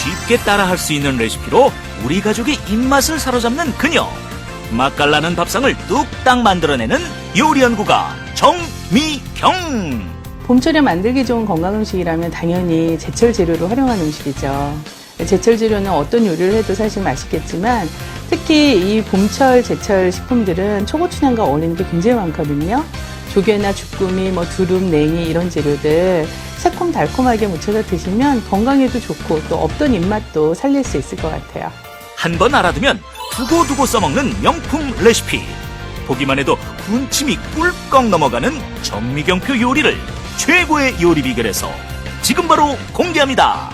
쉽게 따라할 수 있는 레시피로 우리 가족의 입맛을 사로잡는 그녀. 맛깔나는 밥상을 뚝딱 만들어내는 요리연구가 정미경. 봄철에 만들기 좋은 건강 음식이라면 당연히 제철 재료를 활용한 음식이죠. 제철 재료는 어떤 요리를 해도 사실 맛있겠지만 특히 이 봄철 제철 식품들은 초고추장과 어울리는 게 굉장히 많거든요. 조개나 주꾸미, 두릅, 냉이 이런 재료들 새콤달콤하게 무쳐서 드시면 건강에도 좋고 또 없던 입맛도 살릴 수 있을 것 같아요. 한 번 알아두면 두고두고 써먹는 명품 레시피. 보기만 해도 군침이 꿀꺽 넘어가는 정미경표 요리를 최고의 요리 비결에서 지금 바로 공개합니다.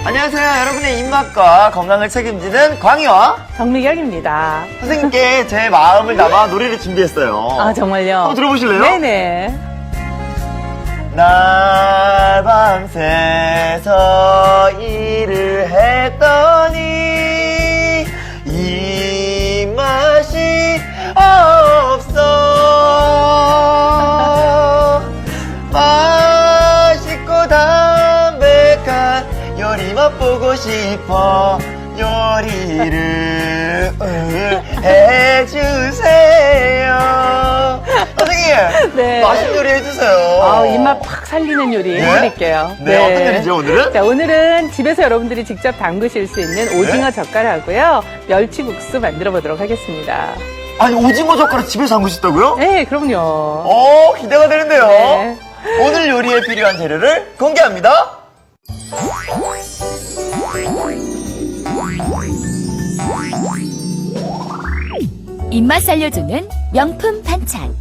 안녕하세요. 여러분의 입맛과 건강을 책임지는 광희와 정미경입니다. 선생님께 제 마음을 담아 노래를 준비했어요. 아, 정말요? 한번 들어보실래요? 네네. 날 밤새서 일을 했더니 입맛이 없어. 맛있고 담백한 요리 맛보고 싶어. 요리를 해주세요. 선생님, 네. 맛있는 요리 해주세요. 입맛 팍 살리는 요리 네? 해드릴게요. 네, 어떤 요리죠, 오늘은? 자, 오늘은 집에서 여러분들이 직접 담그실 수 있는 오징어 젓갈하고요. 멸치국수 만들어 보도록 하겠습니다. 아니, 오징어 젓갈을 집에서 담그셨다고요? 네, 그럼요. 기대가 되는데요. 네. 오늘 요리에 필요한 재료를 공개합니다. 입맛 살려주는 명품 반찬.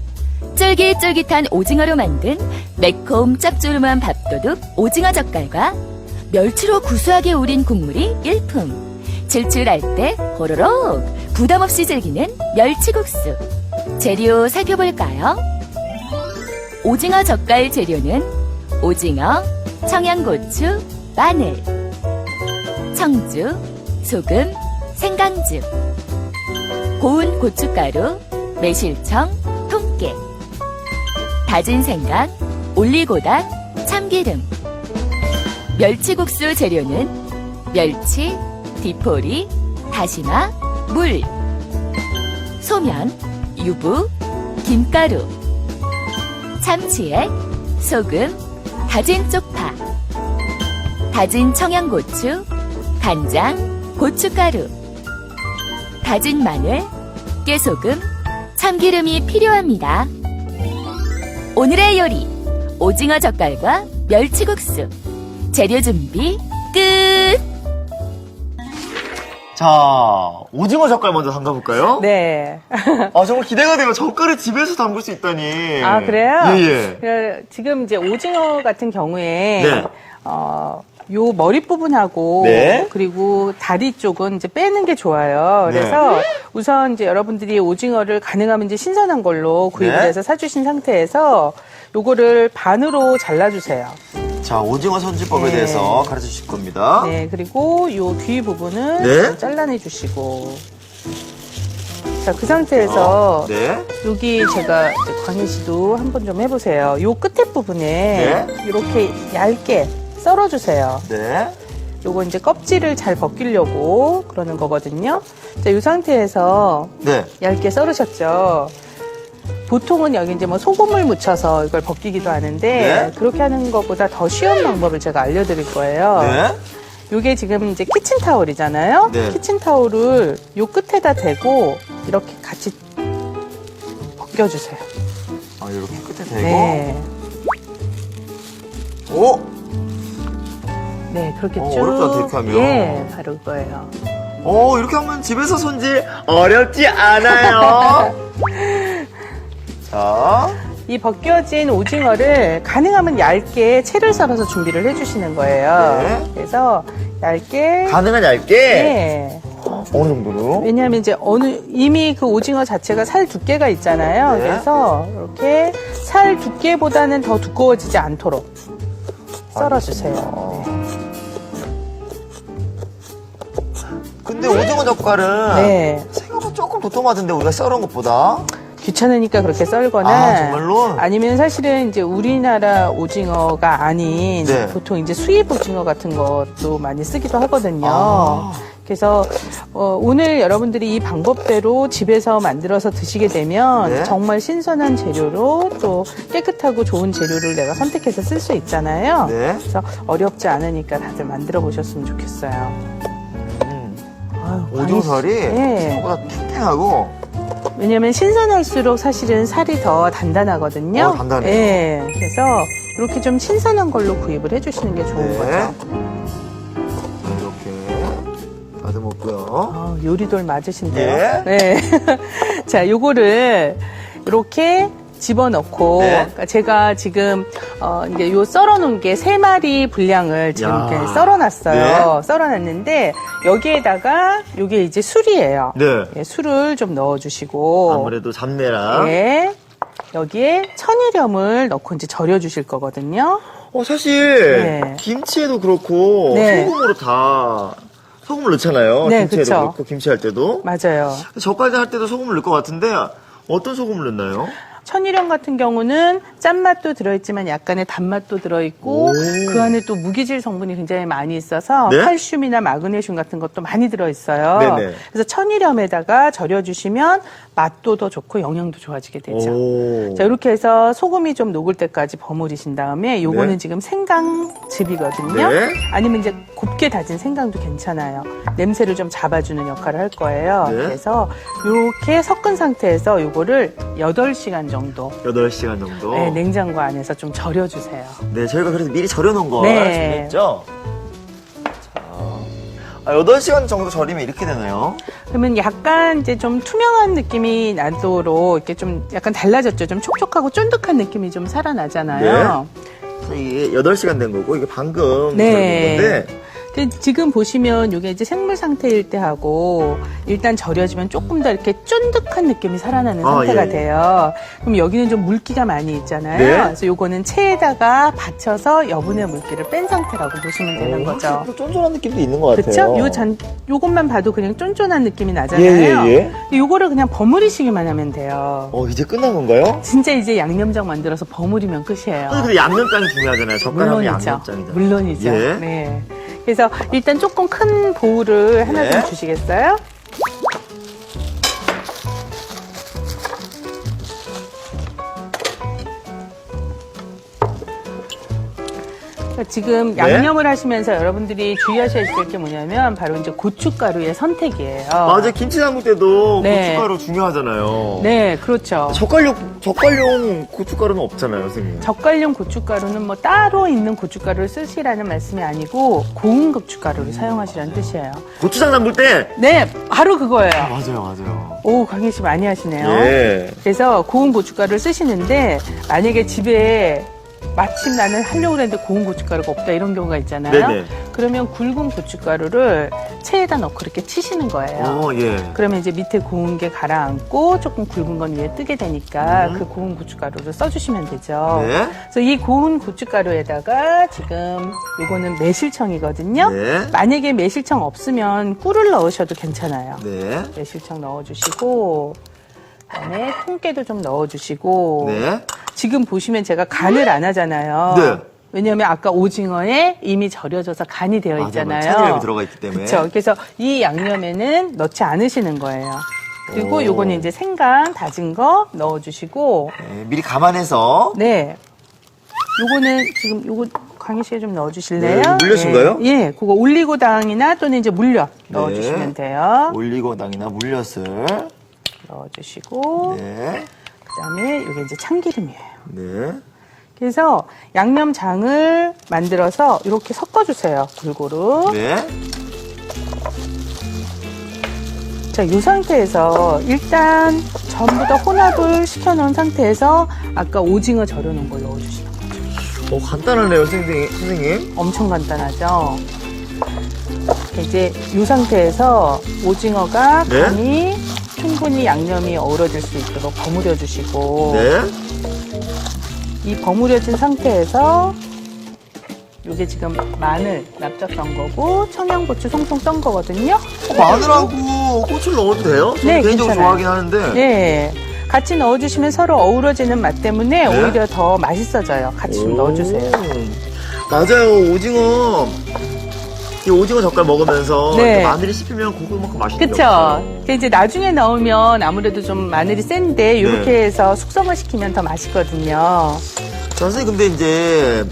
쫄깃쫄깃한 오징어로 만든 매콤 짭조름한 밥도둑 오징어 젓갈과 멸치로 구수하게 우린 국물이 일품. 출출할 때 호로록 부담 없이 즐기는 멸치국수. 재료 살펴볼까요? 오징어 젓갈 재료는 오징어, 청양고추, 마늘, 청주, 소금, 생강즙, 고운 고춧가루, 매실청, 통깨, 다진 생강, 올리고당, 참기름. 멸치국수 재료는 멸치, 디포리, 다시마, 물, 소면, 유부, 김가루, 참치액, 소금, 다진 쪽파, 다진 청양고추, 간장, 고춧가루, 다진 마늘, 깨소금, 참기름이 필요합니다. 오늘의 요리, 오징어 젓갈과 멸치국수. 재료 준비 끝! 자, 오징어 젓갈 먼저 담가볼까요? 네. 정말 기대가 돼요. 젓갈을 집에서 담글 수 있다니. 아, 그래요? 예. 지금 이제 오징어 같은 경우에, 네. 요 머리 부분하고, 네. 그리고 다리 쪽은 이제 빼는 게 좋아요. 그래서 우선 이제 여러분들이 오징어를 가능하면 이제 신선한 걸로 구입을 네. 해서 사주신 상태에서 요거를 반으로 잘라주세요. 자, 오징어 손질법에 네. 대해서 가르쳐 주실 겁니다. 네, 그리고 요 뒤 부분은 네. 잘라내 주시고. 자, 그 상태에서 네. 여기 제가 이제 광희 씨도 한번 좀 해보세요. 요 끝에 부분에 네. 이렇게 얇게 썰어주세요. 네. 요거 이제 껍질을 잘 벗기려고 그러는 거거든요. 자, 이 상태에서 네. 얇게 썰으셨죠. 보통은 여기 이제 소금을 묻혀서 이걸 벗기기도 하는데 네. 그렇게 하는 것보다 더 쉬운 방법을 제가 알려드릴 거예요. 네. 요게 지금 이제 키친타올이잖아요. 네. 키친타올을 요 끝에다 대고 이렇게 같이 벗겨주세요. 이렇게 끝에 대고. 네. 오! 네, 그렇게 쭉. 어렵지 않다, 이렇게 하면. 예, 바로 그거예요. 이렇게 하면 집에서 손질 어렵지 않아요. 자. 이 벗겨진 오징어를 가능하면 얇게 채를 썰어서 준비를 해주시는 거예요. 네. 그래서 얇게. 가능한 얇게? 네. 어느 정도로? 왜냐하면 이제 이미 그 오징어 자체가 살 두께가 있잖아요. 네. 그래서 이렇게 살 두께보다는 더 두꺼워지지 않도록 썰어주세요. 근데 오징어 젓갈은 네. 생각보다 조금 도톰하던데 우리가 썰은 것보다. 귀찮으니까 그렇게 썰거나 아, 정말로? 아니면 사실은 이제 우리나라 오징어가 아닌 네. 보통 이제 수입 오징어 같은 것도 많이 쓰기도 하거든요. 아. 그래서 오늘 여러분들이 이 방법대로 집에서 만들어서 드시게 되면 네. 정말 신선한 재료로 또 깨끗하고 좋은 재료를 내가 선택해서 쓸 수 있잖아요. 네. 그래서 어렵지 않으니까 다들 만들어 보셨으면 좋겠어요. 아유, 오징어살이 네. 생각보다 탱탱하고 왜냐면 신선할수록 사실은 살이 더 단단하거든요. 단단해요. 네. 그래서 이렇게 좀 신선한 걸로 구입을 해주시는 게 좋은 네. 거죠. 이렇게 다듬었고요. 요리돌 맞으신데요. 예. 네. 자, 요거를 이렇게 집어넣고, 네. 그러니까 제가 지금, 이게 요 썰어놓은 게 3마리 분량을 지금 야. 이렇게 썰어놨어요. 네. 썰어놨는데, 여기에다가, 요게 이제 술이에요. 네. 예, 술을 좀 넣어주시고. 아무래도 잡내랑. 네. 여기에 천일염을 넣고 이제 절여주실 거거든요. 사실 네. 김치에도 그렇고 네. 소금으로 다 소금을 넣잖아요. 네, 김치에도 그쵸. 그렇고 김치 할 때도. 맞아요. 젓갈전 할 때도 소금을 넣을 것 같은데 어떤 소금을 넣나요? 천일염 같은 경우는 짠맛도 들어있지만 약간의 단맛도 들어있고 오. 그 안에 또 무기질 성분이 굉장히 많이 있어서 네? 칼슘이나 마그네슘 같은 것도 많이 들어있어요. 네네. 그래서 천일염에다가 절여주시면 맛도 더 좋고 영양도 좋아지게 되죠. 오. 자, 이렇게 해서 소금이 좀 녹을 때까지 버무리신 다음에 요거는 네. 지금 생강즙이거든요. 네. 아니면 이제 곱게 다진 생강도 괜찮아요. 냄새를 좀 잡아주는 역할을 할 거예요. 네. 그래서 이렇게 섞은 상태에서 요거를 8시간 정도 8시간 정도. 네, 냉장고 안에서 좀 절여주세요. 네, 저희가 그래서 미리 절여놓은 거 네. 준비했죠? 자, 8시간 정도 절이면 이렇게 되나요? 그러면 약간 이제 좀 투명한 느낌이 나도록 이렇게 좀 약간 달라졌죠. 좀 촉촉하고 쫀득한 느낌이 좀 살아나잖아요. 그래서 이게 8시간 된 거고 이게 방금 네. 절여놓은 건데 지금 보시면 이게 이제 생물 상태일 때 하고 일단 절여지면 조금 더 이렇게 쫀득한 느낌이 살아나는 상태가 예. 돼요. 그럼 여기는 좀 물기가 많이 있잖아요. 네. 그래서 요거는 체에다가 받쳐서 여분의 물기를 뺀 상태라고 보시면 되는 거죠. 확실히 또 쫀쫀한 느낌도 있는 것 그렇죠? 같아요. 요것만 봐도 그냥 쫀쫀한 느낌이 나잖아요. 예. 요거를 그냥 버무리시기만 하면 돼요. 이제 끝난 건가요? 진짜 이제 양념장 만들어서 버무리면 끝이에요. 근데 양념장이 중요하잖아요. 젓갈하면 물론이죠. 양념장이잖아요. 물론이죠. 예. 네. 그래서 일단 조금 큰 보울을 하나 네. 좀 주시겠어요? 지금 네. 양념을 하시면서 여러분들이 주의하셔야 될 게 뭐냐면 바로 이제 고춧가루의 선택이에요. 맞아, 김치 담글 때도 네. 고춧가루 중요하잖아요. 네, 그렇죠. 젓갈용 고춧가루는 없잖아요, 선생님. 젓갈용 고춧가루는 뭐 따로 있는 고춧가루를 쓰시라는 말씀이 아니고 고운 고춧가루를 사용하시라는 뜻이에요. 고추장 담글 때. 네, 바로 그거예요. 맞아요. 오, 강희 씨 많이 하시네요. 예. 그래서 고운 고춧가루를 쓰시는데 만약에 집에 마침 나는 하려고 했는데 고운 고춧가루가 없다 이런 경우가 있잖아요. 네네. 그러면 굵은 고춧가루를 체에다 넣고 이렇게 치시는 거예요. 예. 그러면 이제 밑에 고운 게 가라앉고 조금 굵은 건 위에 뜨게 되니까 그 고운 고춧가루를 써주시면 되죠. 네. 그래서 이 고운 고춧가루에다가 지금 이거는 매실청이거든요. 네. 만약에 매실청 없으면 꿀을 넣으셔도 괜찮아요. 네. 매실청 넣어주시고 그다음에 통깨도 좀 넣어주시고 네. 지금 보시면 제가 간을 안 하잖아요. 네. 왜냐하면 아까 오징어에 이미 절여져서 간이 되어 있잖아요. 참기름이 들어가 있기 때문에. 그렇죠. 그래서 이 양념에는 넣지 않으시는 거예요. 그리고 오. 요거는 이제 생강 다진 거 넣어주시고 네, 미리 감안해서. 네. 요거는 지금 요거 강희 씨가 좀 넣어주실래요? 네, 이거 물엿인가요? 네. 예, 그거 올리고당이나 또는 이제 물엿 넣어주시면 돼요. 올리고당이나 물엿을. 넣어주시고 네. 그다음에 이게 이제 참기름이에요. 네. 그래서 양념장을 만들어서 이렇게 섞어주세요. 골고루. 네. 자, 이 상태에서 일단 전부 다 혼합을 시켜놓은 상태에서 아까 오징어 절여놓은 걸 넣어주시는 거죠. 간단하네요, 선생님. 엄청 간단하죠. 이제 이 상태에서 오징어가 네. 간이 충분히 양념이 어우러질 수 있도록 버무려 주시고 네. 이 버무려진 상태에서 이게 지금 마늘 납작 썬 거고 청양고추 송송 썬 거거든요. 마늘하고 고추를 넣어도 돼요? 저는 네, 개인적으로 괜찮아요. 좋아하긴 하는데. 네. 같이 넣어주시면 서로 어우러지는 맛 때문에 네? 오히려 더 맛있어져요. 같이 좀 넣어주세요. 맞아요. 오징어. 이 오징어 젓갈 먹으면서 네. 이렇게 마늘이 씹히면 고구마만큼 맛있는 게 그쵸? 없어요. 이제 나중에 넣으면 아무래도 좀 마늘이 센데 이렇게 네. 해서 숙성을 시키면 더 맛있거든요. 선생님 근데 이제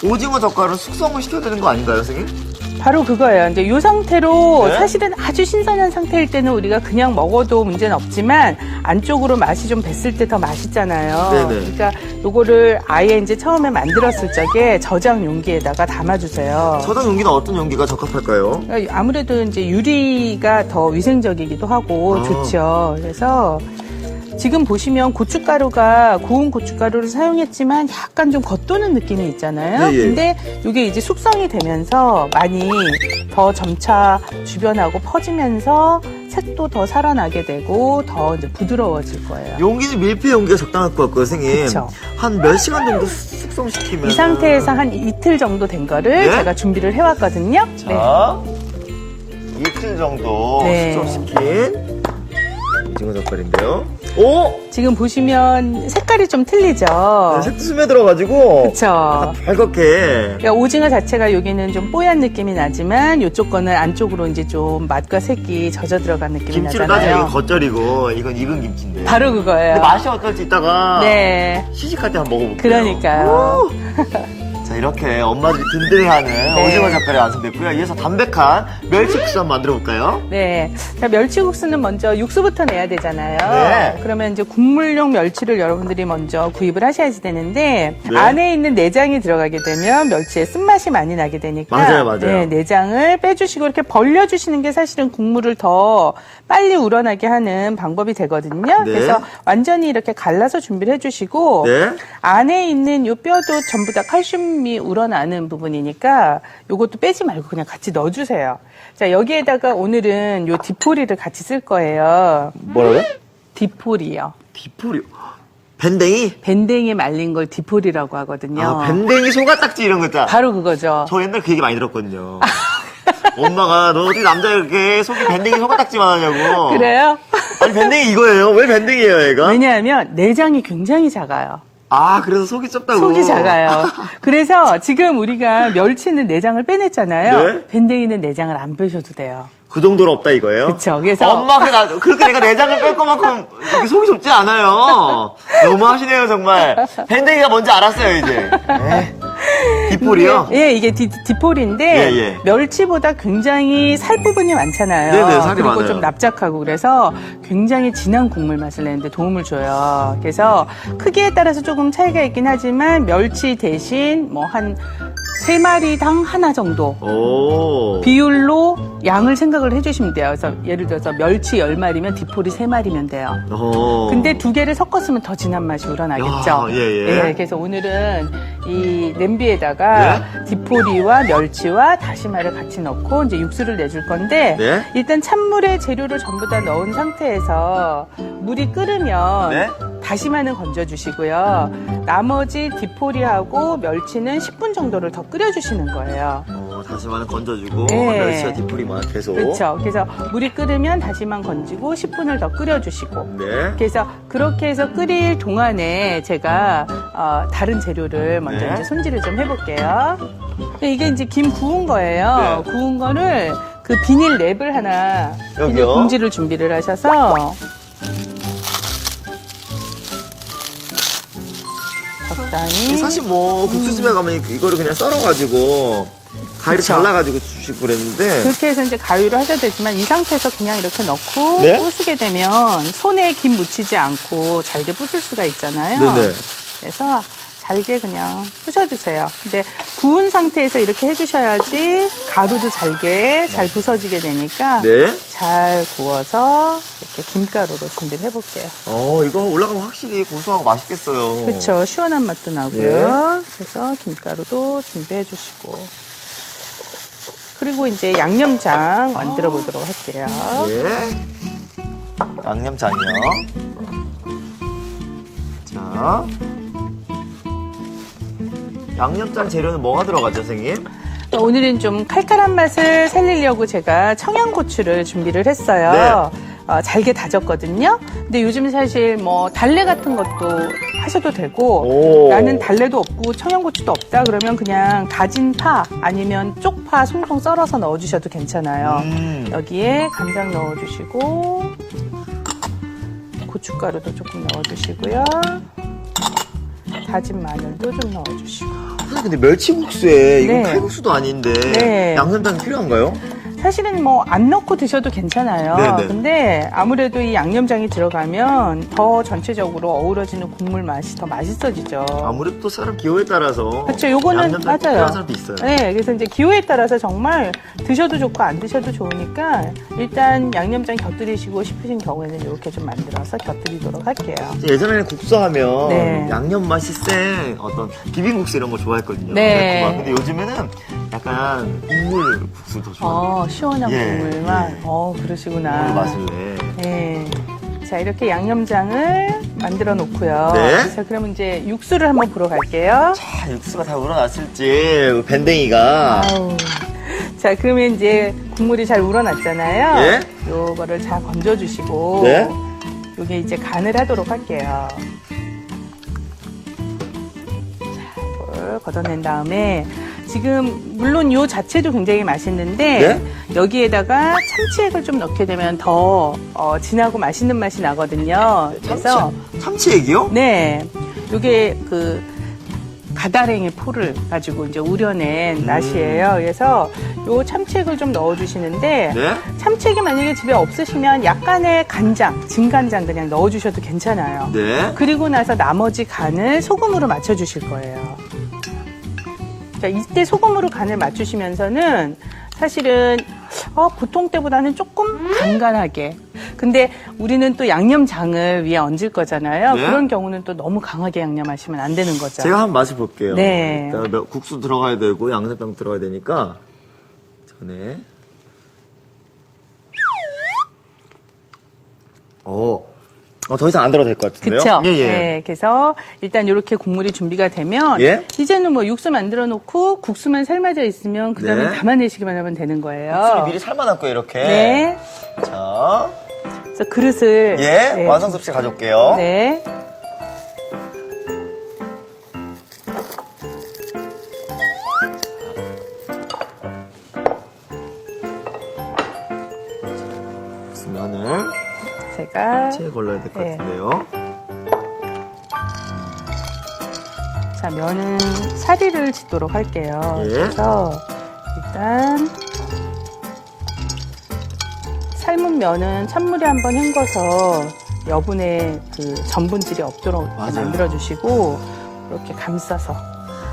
오징어 젓갈은 숙성을 시켜야 되는 거 아닌가요, 선생님? 바로 그거예요. 이제 이 상태로 네? 사실은 아주 신선한 상태일 때는 우리가 그냥 먹어도 문제는 없지만 안쪽으로 맛이 좀 뱄을 때 더 맛있잖아요. 네네. 그러니까 요거를 아예 이제 처음에 만들었을 적에 저장 용기에다가 담아주세요. 저당 용기는 어떤 용기가 적합할까요? 아무래도 이제 유리가 더 위생적이기도 하고 아. 좋죠. 그래서 지금 보시면 고춧가루가 고운 고춧가루를 사용했지만 약간 좀 겉도는 느낌이 있잖아요. 예, 예. 근데 이게 이제 숙성이 되면서 많이 더 점차 주변하고 퍼지면서 색도 더 살아나게 되고 더 이제 부드러워질 거예요. 용기는 밀폐 용기가 적당할 것 같고요, 선생님. 그쵸. 한 몇 시간 정도 숙성시키면 이 상태에서 한 이틀 정도 된 거를 네? 제가 준비를 해왔거든요. 자, 이틀 정도 네. 숙성시킨 오징어 젓갈인데요. 오! 지금 보시면 색깔이 좀 틀리죠. 색도 스며들어가지고 그쵸. 약간 빨갛게. 그러니까 오징어 자체가 여기는 좀 뽀얀 느낌이 나지만 이쪽 거는 안쪽으로 이제 좀 맛과 색이 젖어 들어간 느낌이 김치로 따지면 나잖아요. 이건 겉절이고 이건 익은 김치인데. 바로 그거예요. 근데 맛이 어떨지 이따가 네. 시식할 때 한번 먹어볼게요. 그러니까요. 자, 이렇게 엄마들이 든든해하는 네. 오징어 젓갈이 완성됐고요. 이어서 담백한 멸치국수 한번 만들어 볼까요? 네. 자, 멸치국수는 먼저 육수부터 내야 되잖아요. 네. 그러면 이제 국물용 멸치를 여러분들이 먼저 구입을 하셔야지 되는데 네. 안에 있는 내장이 들어가게 되면 멸치의 쓴맛이 많이 나게 되니까 맞아요. 네, 내장을 빼주시고 이렇게 벌려주시는 게 사실은 국물을 더 빨리 우러나게 하는 방법이 되거든요. 네. 그래서 완전히 이렇게 갈라서 준비를 해주시고 네. 안에 있는 요 뼈도 전부 다 칼슘이 우러나는 부분이니까 요것도 빼지 말고 그냥 같이 넣어주세요. 자, 여기에다가 오늘은 요 디포리를 같이 쓸 거예요. 뭐라고요? 디포리요. 디포리. 밴댕이? 밴댕이 말린 걸 디포리라고 하거든요. 아, 밴댕이 소가딱지 이런 거 있잖아. 바로 그거죠. 저 옛날에 그 얘기 많이 들었거든요. 엄마가 너 어떻게 남자 이렇게 속이 밴댕이 소가딱지만 하냐고. 그래요? 아니 밴댕이 이거예요. 왜 밴댕이에요, 얘가? 왜냐하면 내장이 굉장히 작아요. 아, 그래서 속이 좁다고. 속이 작아요. 그래서 지금 우리가 멸치는 내장을 빼냈잖아요. 네? 밴댕이는 내장을 안 빼셔도 돼요. 그 정도는 없다 이거예요? 그쵸. 그래서 엄마가 그렇게 내가 내장을 뺄 것만큼 이렇게 속이 좁지 않아요. 너무 하시네요, 정말. 밴댕이가 뭔지 알았어요, 이제. 디폴이요? 예, 이게 디폴인데 예, 예. 멸치보다 굉장히 살 부분이 많잖아요. 네네, 살이 그리고 많아요. 좀 납작하고 그래서 굉장히 진한 국물 맛을 내는데 도움을 줘요. 그래서 크기에 따라서 조금 차이가 있긴 하지만 멸치 대신 뭐 한 3마리당 하나 정도 오. 비율로 양을 생각을 해주시면 돼요. 그래서 예를 들어서 멸치 10마리면 디폴이 3마리면 돼요. 근데 2개를 섞었으면 더 진한 맛이 우러나겠죠. 야, 예. 그래서 오늘은 이 냄비에다가 디포리와 멸치와 다시마를 같이 넣고 이제 육수를 내줄 건데 네. 일단 찬물에 재료를 전부 다 넣은 상태에서 물이 끓으면 네. 다시마는 건져주시고요. 나머지 디포리하고 멸치는 10분 정도를 더 끓여주시는 거예요. 다시마는 건져주고 네. 멸치와 디폴이만 계속. 그렇죠. 그래서 물이 끓으면 다시마 건지고 10분을 더 끓여주시고 네. 그래서 그렇게 해서 끓일 동안에 제가 다른 재료를 먼저 네. 이제 손질을 좀 해볼게요. 이게 이제 김 구운 거예요. 네. 구운 거를 그 비닐 랩을 하나 비닐 여기요? 봉지를 준비를 하셔서 적당히 사실 뭐 국수집에 가면 이거를 그냥 썰어가지고 가위로 그쵸. 잘라가지고 주시고 그랬는데 그렇게 해서 이제 가위로 하셔도 되지만 이 상태에서 그냥 이렇게 넣고 네? 부수게 되면 손에 김 묻히지 않고 잘게 부술 수가 있잖아요. 네네. 그래서 잘게 그냥 부셔주세요. 근데 구운 상태에서 이렇게 해주셔야지 가루도 잘게 잘 부서지게 되니까 네. 잘 구워서 이렇게 김가루로 준비를 해볼게요. 이거 올라가면 확실히 고소하고 맛있겠어요. 그렇죠. 시원한 맛도 나고요. 그래서 김가루도 준비해 주시고 그리고 이제 양념장 만들어 보도록 할게요. 네. 양념장이요. 자. 양념장 재료는 뭐가 들어가죠, 선생님? 오늘은 좀 칼칼한 맛을 살리려고 제가 청양고추를 준비를 했어요. 잘게 다졌거든요. 근데 요즘 사실 뭐 달래 같은 것도 하셔도 되고 오. 나는 달래도 없고 청양고추도 없다 그러면 그냥 다진 파 아니면 쪽파 송송 썰어서 넣어주셔도 괜찮아요. 여기에 간장 넣어주시고 고춧가루도 조금 넣어주시고요. 다진 마늘도 좀 넣어주시고. 선생님, 근데 멸치국수에 이건 네. 칼국수도 아닌데 네. 양념장이 필요한가요? 사실은 뭐 안 넣고 드셔도 괜찮아요. 네네. 근데 아무래도 이 양념장이 들어가면 더 전체적으로 어우러지는 국물 맛이 더 맛있어지죠. 아무래도 또 사람 기호에 따라서 그렇죠. 요거는 양념장이 맞아요. 필요한 사람도 있어요. 네, 그래서 이제 기호에 따라서 정말 드셔도 좋고 안 드셔도 좋으니까 일단 양념장 곁들이시고 싶으신 경우에는 이렇게 좀 만들어서 곁들이도록 할게요. 예전에는 국수하면 네. 양념 맛이 센 어떤 비빔국수 이런 거 좋아했거든요. 네. 달콤한. 근데 요즘에는 약간 국물 국수 더 좋아해요. 시원한 예, 국물 맛. 예. 그러시구나. 국물 맛을 내. 네. 자, 이렇게 양념장을 만들어 놓고요. 네. 자, 그러면 이제 육수를 한번 보러 갈게요. 자, 육수가 다 우러났을지 밴댕이가 아우. 자, 그러면 이제 국물이 잘 우러났잖아요. 예. 요거를 잘 건져주시고. 네. 요게 이제 간을 하도록 할게요. 자, 이걸 걷어낸 다음에 지금 물론 요 자체도 굉장히 맛있는데 네? 여기에다가 참치액을 좀 넣게 되면 더 진하고 맛있는 맛이 나거든요. 그래서 참치액이요? 네, 요게 그 가다랭이 포를 가지고 이제 우려낸 맛이에요. 그래서 요 참치액을 좀 넣어주시는데 네. 참치액이 만약에 집에 없으시면 약간의 간장, 진간장 그냥 넣어주셔도 괜찮아요. 네. 그리고 나서 나머지 간을 소금으로 맞춰주실 거예요. 자, 이때 소금으로 간을 맞추시면서는 사실은 보통 때보다는 조금 간간하게. 근데 우리는 또 양념장을 위에 얹을 거잖아요. 네. 그런 경우는 또 너무 강하게 양념하시면 안 되는 거죠. 제가 한번 맛을 볼게요. 네. 일단 국수 들어가야 되고 양념장 들어가야 되니까 전에 더 이상 안 들어도 될 것 같은데요? 그쵸? 예, 예. 네, 그래서 일단 이렇게 국물이 준비가 되면 예? 이제는 뭐 육수 만들어 놓고 국수만 삶아져 있으면 그 다음에 네. 담아내시기만 하면 되는 거예요. 국수를 미리 삶아놨고요, 이렇게. 네. 자, 그래서 그릇을 예, 네. 완성 섭씨 가져올게요. 네. 면을 제가 채 걸러야 될 것 네. 같은데요. 자, 면은 사리를 짓도록 할게요. 예. 그래서 일단 삶은 면은 찬물에 한번 헹궈서 여분의 그 전분질이 없도록 이렇게 맞아요. 만들어주시고 이렇게 감싸서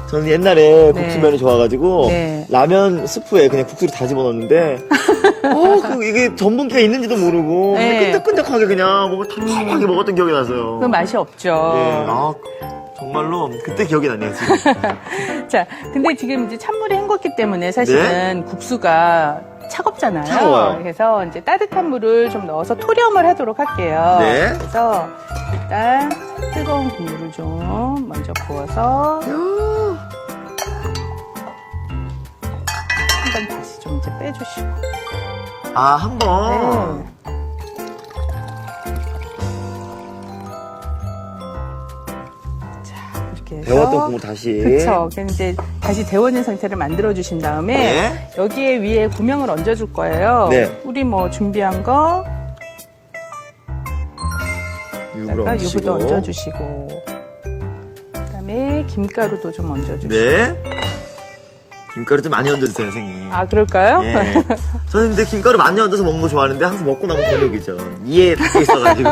저는 옛날에 네. 국수면이 좋아가지고 네. 라면 스프에 그냥 국수를 다 집어넣었는데 이게 전분기가 있는지도 모르고 네. 그냥 끈적끈적하게 그냥 뭔가 탁탁하게 먹었던 기억이 나서요. 그 맛이 없죠. 예, 정말로 그때 기억이 나네요, 지금. 자, 근데 지금 이제 찬물에 헹궜기 때문에 사실은 국수가 차갑잖아요. 차가워요. 그래서 이제 따뜻한 물을 좀 넣어서 토렴을 하도록 할게요. 네. 그래서 일단 뜨거운 국물을 좀 먼저 부어서 한번 다시 좀 이제 빼주시고. 한 번. 네. 자, 이렇게 해서 데웠던 국물 다시. 그렇죠. 그럼 이제 다시 데워진 상태를 만들어 주신 다음에 네. 여기에 위에 구명을 얹어줄 거예요. 네. 우리 뭐 준비한 거 육을 유부도 얹으시고. 얹어주시고 그다음에 김가루도 좀 얹어주시고. 네. 김가루 좀 많이 얹어주세요, 선생님. 아, 그럴까요? 예. 저는 근데 김가루 많이 얹어서 먹는 거 좋아하는데 항상 먹고 나면 권력이죠. 이에 닿고 있어가지고.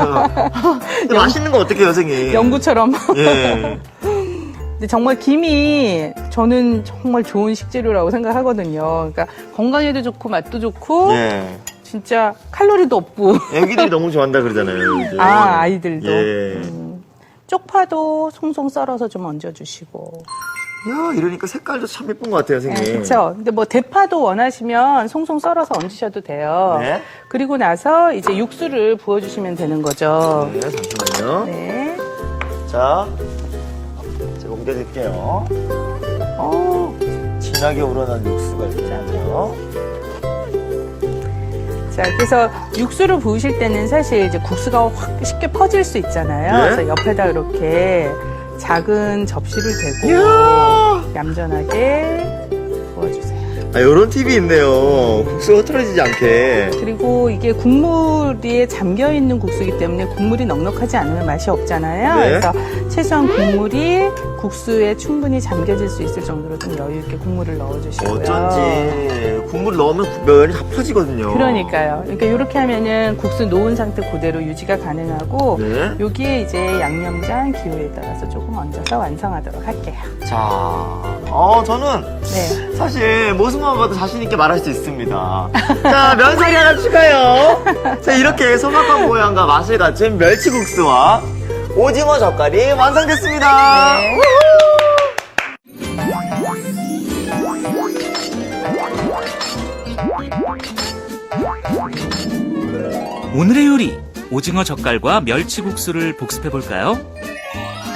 근데 맛있는 거 어떡해요, 선생님? 연구처럼. 예. 근데 정말 김이 저는 정말 좋은 식재료라고 생각하거든요. 그러니까 건강에도 좋고 맛도 좋고 예. 진짜 칼로리도 없고. 애기들이 너무 좋아한다 그러잖아요, 요즘. 아이들도. 예. 쪽파도 송송 썰어서 좀 얹어주시고. 야, 이러니까 색깔도 참 예쁜 것 같아요, 선생님. 그렇죠. 근데 뭐 대파도 원하시면 송송 썰어서 얹으셔도 돼요. 네. 그리고 나서 이제 육수를 부어주시면 되는 거죠. 네, 잠시만요. 네. 자, 제가 옮겨드릴게요. 진하게 우러난 육수가 있잖아요. 자, 그래서 육수를 부으실 때는 사실 이제 국수가 확 쉽게 퍼질 수 있잖아요. 네. 그래서 옆에다 이렇게 작은 접시를 대고 이야. 얌전하게 부어주세요. 아, 요런 팁이 있네요. 국수가 흐트러지지 않게. 그리고 이게 국물에 잠겨있는 국수이기 때문에 국물이 넉넉하지 않으면 맛이 없잖아요. 네. 그래서 최소한 국물이 국수에 충분히 잠겨질 수 있을 정도로 좀 여유있게 국물을 넣어주시고요. 어쩐지 국물 넣으면 면이 다 퍼지거든요. 그러니까요. 그러니까 이렇게 하면은 국수 놓은 상태 그대로 유지가 가능하고 네. 여기에 이제 양념장 기호에 따라서 조금 얹어서 완성하도록 할게요. 자, 저는 네. 사실 모습만 봐도 자신있게 말할 수 있습니다. 자, 면사리 하나 추가요. 자, 이렇게 소박한 모양과 맛을 갖춘 멸치국수와 오징어 젓갈이 완성됐습니다. 네. 오늘의 요리 오징어 젓갈과 멸치국수를 복습해 볼까요?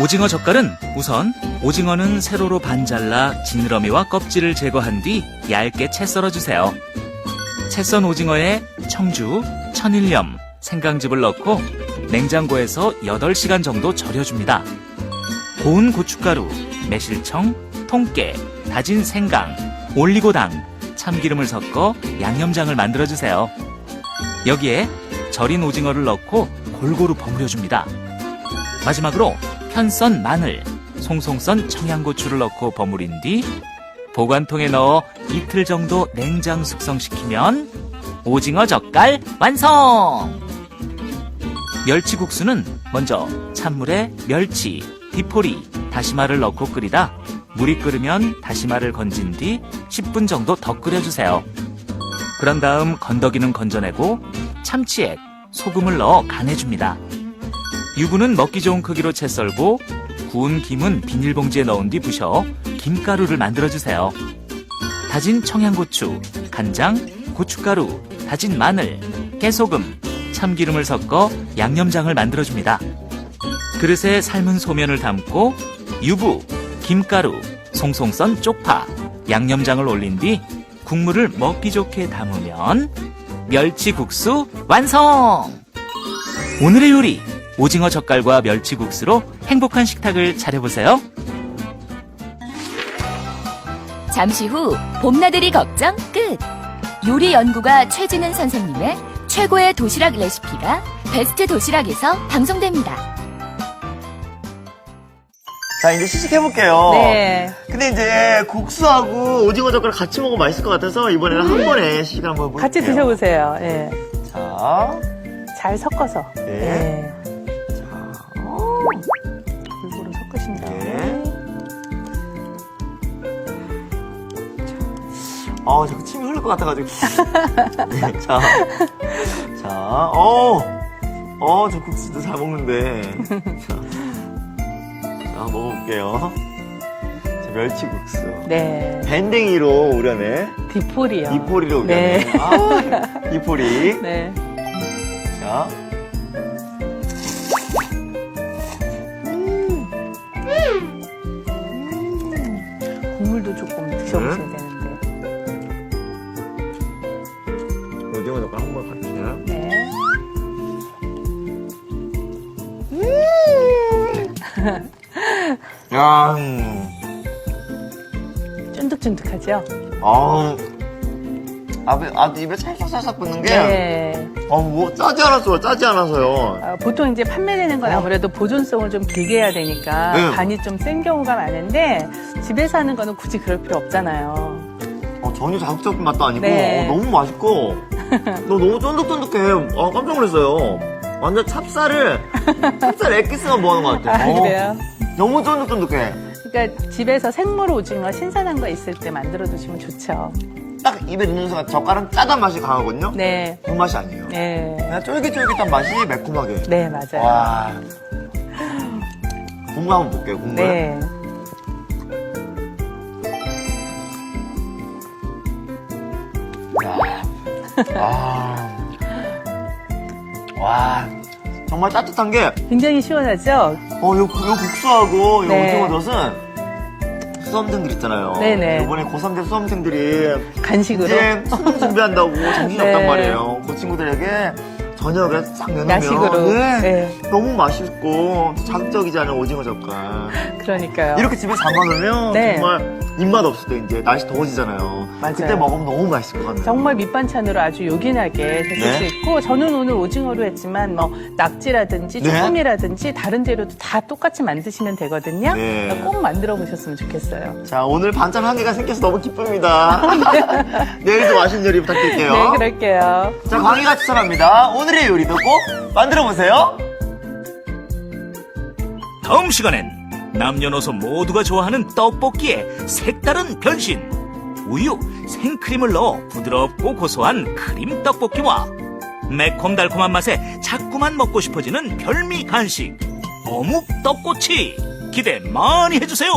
오징어 젓갈은 우선 오징어는 세로로 반 잘라 지느러미와 껍질을 제거한 뒤 얇게 채 썰어 주세요. 채 썬 오징어에 청주, 천일염, 생강즙을 넣고 냉장고에서 8시간 정도 절여줍니다. 고운 고춧가루, 매실청, 통깨, 다진 생강, 올리고당, 참기름을 섞어 양념장을 만들어주세요. 여기에 절인 오징어를 넣고 골고루 버무려줍니다. 마지막으로 편썬 마늘, 송송 썬 청양고추를 넣고 버무린 뒤 보관통에 넣어 이틀 정도 냉장 숙성시키면 오징어 젓갈 완성! 멸치국수는 먼저 찬물에 멸치, 디포리, 다시마를 넣고 끓이다 물이 끓으면 다시마를 건진 뒤 10분 정도 더 끓여주세요. 그런 다음 건더기는 건져내고 참치액, 소금을 넣어 간해줍니다. 유부는 먹기 좋은 크기로 채 썰고 구운 김은 비닐봉지에 넣은 뒤 부셔 김가루를 만들어주세요. 다진 청양고추, 간장, 고춧가루, 다진 마늘, 깨소금, 참기름을 섞어 양념장을 만들어줍니다. 그릇에 삶은 소면을 담고 유부, 김가루, 송송 썬 쪽파, 양념장을 올린 뒤 국물을 먹기 좋게 담으면 멸치국수 완성! 오늘의 요리 오징어 젓갈과 멸치국수로 행복한 식탁을 차려보세요. 잠시 후 봄나들이 걱정 끝! 요리 연구가 최진은 선생님의 최고의 도시락 레시피가 베스트 도시락에서 방송됩니다. 자, 이제 시식해볼게요. 네. 근데 이제 국수하고 오징어 젓갈 같이 먹으면 맛있을 것 같아서 이번에는 한 번에 시식을 한번 해볼게요. 같이 드셔보세요. 예. 자, 잘 섞어서. 네. 예. 골고루 섞으신 다음에. 네. 자꾸 침이 흐를 것 같아가지고. 네, 자, 저 국수도 잘 먹는데. 자, 먹어볼게요. 자, 멸치국수. 네. 밴댕이로 우려내. 디포리요. 디포리로 우려내. 네. 디포리. 네. 자. 국물도 조금 드셔보셔야 되는데. 오징어 젓갈 한번 같이요. 네. 야, 쫀득쫀득하죠? 입에 살짝살짝 붙는 게, 네. 짜지 않아서요. 보통 이제 판매되는 건 아무래도 보존성을 좀 길게 해야 되니까 네. 간이 좀 센 경우가 많은데 집에서 하는 거는 굳이 그럴 필요 없잖아요. 전혀 자극적인 맛도 아니고, 네. 너무 맛있고, 너무 쫀득쫀득해. 깜짝 놀랐어요. 완전 찹쌀 액기스만 모아놓은 것 같아요. 그래요? 너무 쫀득쫀득해. 그러니까 집에서 생물 오징어 신선한 거 있을 때 만들어 두시면 좋죠. 딱 입에 넣는 순간 젓갈은 짜단 맛이 강하거든요. 네. 그 맛이 아니에요. 네. 그냥 쫄깃쫄깃한 맛이 매콤하게. 네, 맞아요. 와. 국물 한번 볼게요, 국물. 네. 와. 정말 따뜻한 게, 굉장히 시원하죠? 요 국수하고 요 네. 오징어 젓은 수험생들 있잖아요. 네네. 이번에 고3 대 수험생들이 간식으로. 이제 수능 준비한다고 정신이 네. 없단 말이에요. 그 친구들에게 저녁에 싹 내놓으면 야식으로. 네, 네. 너무 맛있고 자극적이지 않은 오징어 젓갈. 그러니까요. 이렇게 집에 담아놓으면 네. 정말 입맛 없을 때 이제 날씨 더워지잖아요. 맞아요. 그때 먹으면 너무 맛있을 것 같네요. 정말 밑반찬으로 아주 요긴하게 드실 네. 수 있고 저는 오늘 오징어로 했지만 뭐 낙지라든지 네. 쭈꾸미라든지 다른 재료도 다 똑같이 만드시면 되거든요. 네. 꼭 만들어 보셨으면 좋겠어요. 자, 오늘 반찬 한 개가 생겨서 너무 기쁩니다. 내일도 맛있는 요리 부탁드릴게요. 네, 그럴게요. 자, 광희가 추천합니다. 오늘의 요리도 꼭 만들어보세요. 다음 시간엔 남녀노소 모두가 좋아하는 떡볶이의 색다른 변신. 우유, 생크림을 넣어 부드럽고 고소한 크림 떡볶이와 매콤달콤한 맛에 자꾸만 먹고 싶어지는 별미 간식 어묵 떡꼬치. 기대 많이 해주세요.